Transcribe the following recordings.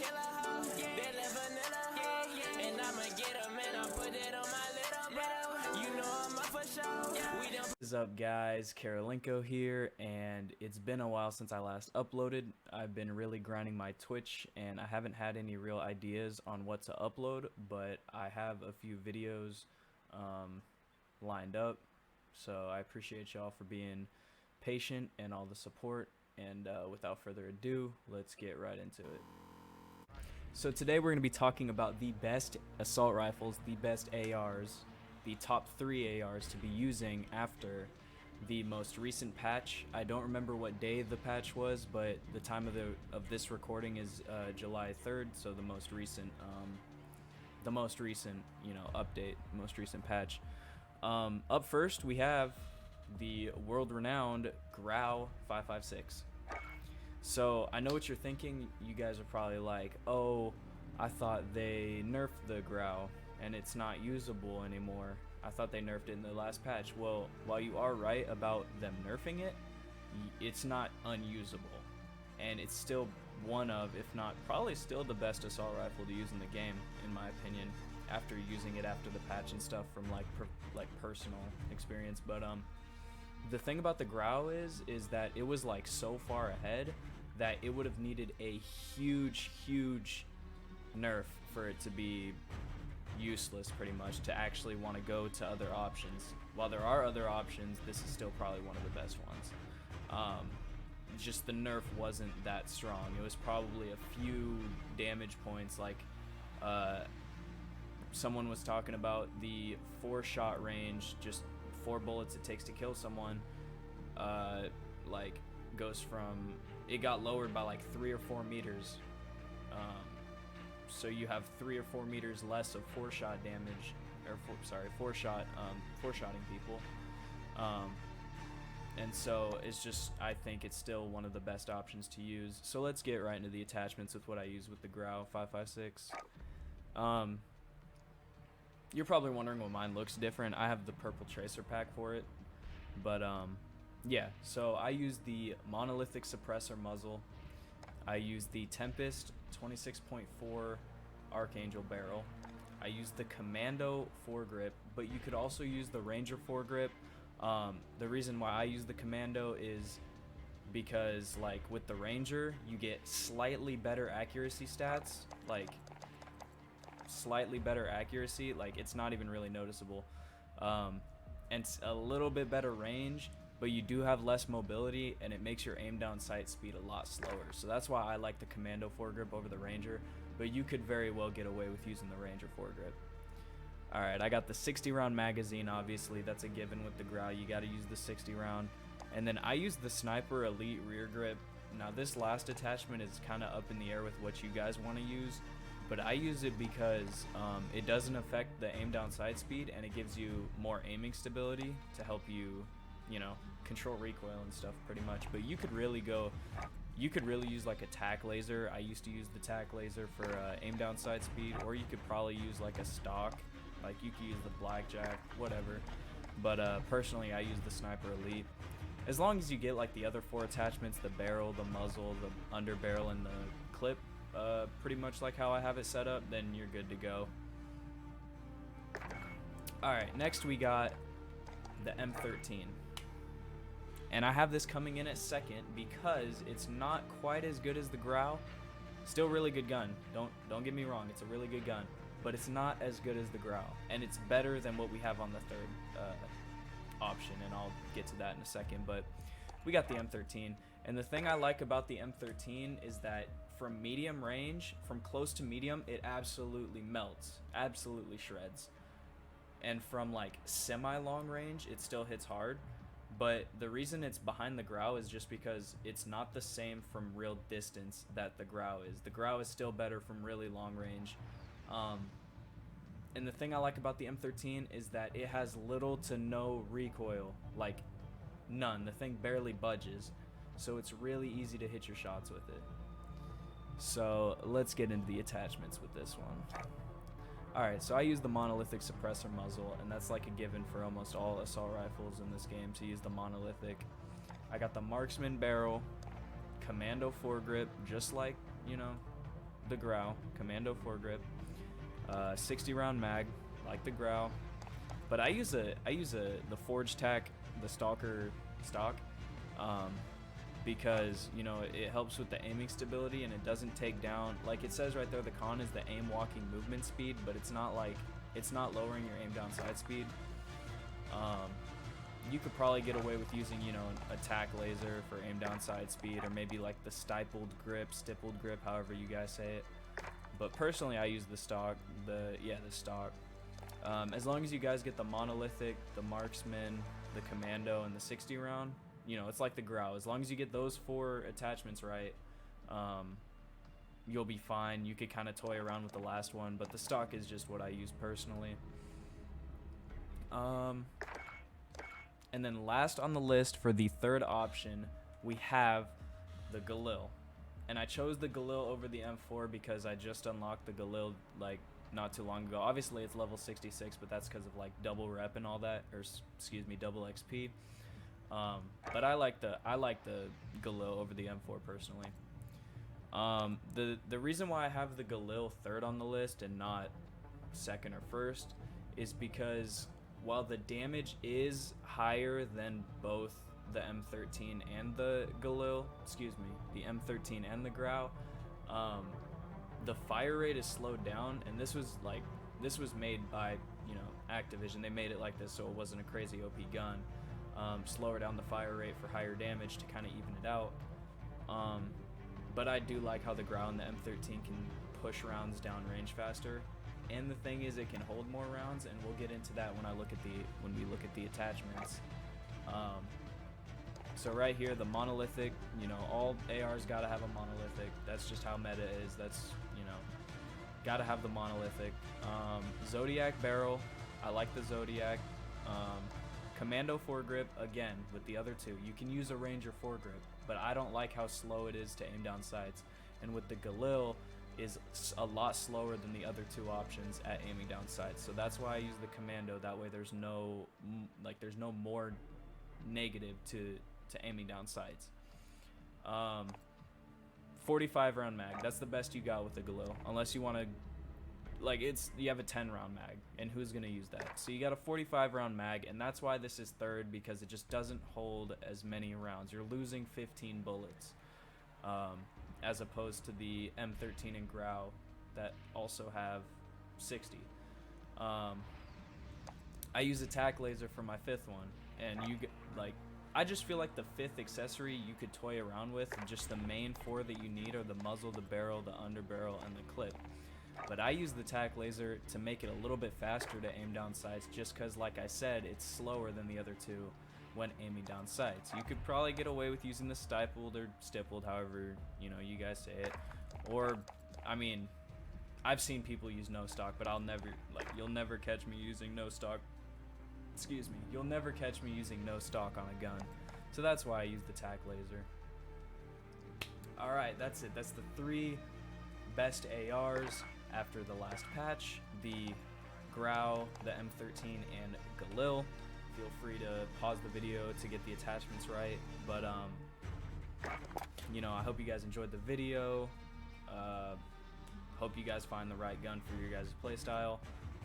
kill a hoe, that live vanilla hoe, and I'ma get 'em and I'll put it on my little bro. You know I'm up for show. We don't. What is up, guys? Karolinko here, and it's been a while since I last uploaded. I've been really grinding my Twitch, and I haven't had any real ideas on what to upload, but I have a few videos lined up, so I appreciate y'all for being patient and all the support, and without further ado, let's get right into it. So today we're going to be talking about the best assault rifles, the best ARs, the top 3 ARs to be using after the most recent patch. I don't remember what day the patch was, but the time of this recording is July 3rd, so the most recent update, most recent patch. Up first we have the world-renowned Grau 5.56. So I know what you're thinking. You guys are probably like, oh, I thought they nerfed the Grau and it's not usable anymore. I thought they nerfed it in the last patch. Well, while you are right about them nerfing it, it's not unusable, and it's still one of, if not probably still the best assault rifle to use in the game, in my opinion, after using it after the patch and stuff from like personal experience. But the thing about the Grau is that it was like so far ahead that it would have needed a huge nerf for it to be useless, pretty much, to actually want to go to other options. While there are other options, this is still probably one of the best ones. Just the nerf wasn't that strong. It was probably a few damage points, like someone was talking about the 4-shot range, just 4 bullets it takes to kill someone, like goes from, it got lowered by like 3 or 4 meters. So you have 3 or 4 meters less of 4-shot damage, or 4-shotting people. And so it's just, I think it's still one of the best options to use. So let's get right into the attachments with what I use with the Grau 5.56. You're probably wondering why mine looks different. I have the purple tracer pack for it, but yeah. So I use the monolithic suppressor muzzle. I use the Tempest 26.4 Archangel barrel. I use the Commando foregrip, but you could also use the Ranger foregrip. The reason why I use the Commando is because, like, with the Ranger, you get slightly better accuracy stats, like slightly better accuracy, like it's not even really noticeable, and it's a little bit better range, but you do have less mobility, and it makes your aim down sight speed a lot slower. So that's why I like the Commando foregrip over the Ranger, but you could very well get away with using the Ranger foregrip. Alright, I got the 60 round magazine. Obviously that's a given with the Grau, you got to use the 60 round. And then I use the Sniper Elite rear grip. Now this last attachment is kind of up in the air with what you guys want to use, but I use it because it doesn't affect the aim down sight speed, and it gives you more aiming stability to help you, control recoil and stuff, pretty much. But you could really use like a tack laser. I used to use the tack laser for aim down sight speed, or you could probably use like a stock, like you could use the blackjack, whatever. But personally, I use the Sniper Elite. As long as you get like the other 4 attachments, the barrel, the muzzle, the under barrel, and the clip, pretty much like how I have it set up, then you're good to go. Alright, next we got the M13. And I have this coming in at second because it's not quite as good as the Grau. Still really good gun. Don't get me wrong, it's a really good gun, but it's not as good as the Grau, and it's better than what we have on the third option, and I'll get to that in a second. But we got the M13, and the thing I like about the M13 is that from medium range, from close to medium, it absolutely melts, absolutely shreds. And from like semi-long range, it still hits hard. But the reason it's behind the Grau is just because it's not the same from real distance that the Grau is. The Grau is still better from really long range. And the thing I like about the M13 is that it has little to no recoil, like none. The thing barely budges, so it's really easy to hit your shots with it. So let's get into the attachments with this one. Alright, so I use the monolithic suppressor muzzle, and that's like a given for almost all assault rifles in this game to use the monolithic. I got the marksman barrel, Commando foregrip, just like, the Grau, Commando foregrip, 60 round mag, like the Grau, but I use the Forge Tac, the Stalker stock, because you know it helps with the aiming stability and it doesn't take down, like it says right there, the con is the aim walking movement speed, but it's not lowering your aim down sight speed. You could probably get away with using, you know, a tac laser for aim down side speed, or maybe like the stippled grip, however you guys say it. But personally, I use the stock, the stock. As long as you guys get the monolithic, the marksman, the commando, and the 60 round, you know, it's like the Grau. As long as you get those 4 attachments right, you'll be fine. You could kind of toy around with the last one, but the stock is just what I use personally. And then last on the list for the third option, we have the Galil. And I chose the Galil over the M4 because I just unlocked the Galil like not too long ago. Obviously it's level 66, but that's because of like double rep and all that, or excuse me, double XP. But I like the Galil over the M4 personally. The reason why I have the Galil third on the list and not second or first is because while the damage is higher than both the M13 and the Galil, the M13 and the Grau, the fire rate is slowed down, and this was made by, you know, Activision. They made it like this so it wasn't a crazy OP gun. Slower down the fire rate for higher damage to kind of even it out. But I do like how the Grau and the M13 can push rounds down range faster. And the thing is, it can hold more rounds, and we'll get into that when we look at the attachments. So right here, the monolithic, you know, all ARs gotta have a monolithic. That's just how meta is. That's, you know, gotta have the monolithic. Zodiac barrel, I like the Zodiac. Commando foregrip, again, with the other two. You can use a Ranger foregrip, but I don't like how slow it is to aim down sights. And with the Galil, is a lot slower than the other two options at aiming down sights. So that's why I use the Commando. That way there's no more negative to aiming down sights. 45 round mag, that's the best you got with the Galil, unless you want to, like, you have a 10 round mag, and who's going to use that? So you got a 45 round mag, and that's why this is third, because it just doesn't hold as many rounds. You're losing 15 bullets, as opposed to the M13 and Grau that also have 60. I use a tac laser for my 5th one, and you get, like, I just feel like the 5th accessory you could toy around with, and just the main 4 that you need are the muzzle, the barrel, the underbarrel, and the clip. But I use the tac laser to make it a little bit faster to aim down sights, just because, like I said, it's slower than the other two when aiming down sights. You could probably get away with using the stippled or stippled, however, you know, you guys say it. Or, I mean, I've seen people use no stock, but you'll never catch me using no stock. You'll never catch me using no stock on a gun. So that's why I use the tac laser. Alright, that's it. That's the 3 best ARs after the last patch. The Grau, the M13, and Galil. Feel free to pause the video to get the attachments right. But, you know, I hope you guys enjoyed the video. Hope you guys find the right gun for your guys' playstyle.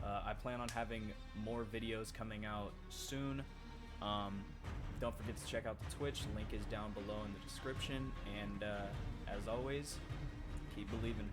I plan on having more videos coming out soon. Don't forget to check out the Twitch. Link is down below in the description. And as always, keep believing.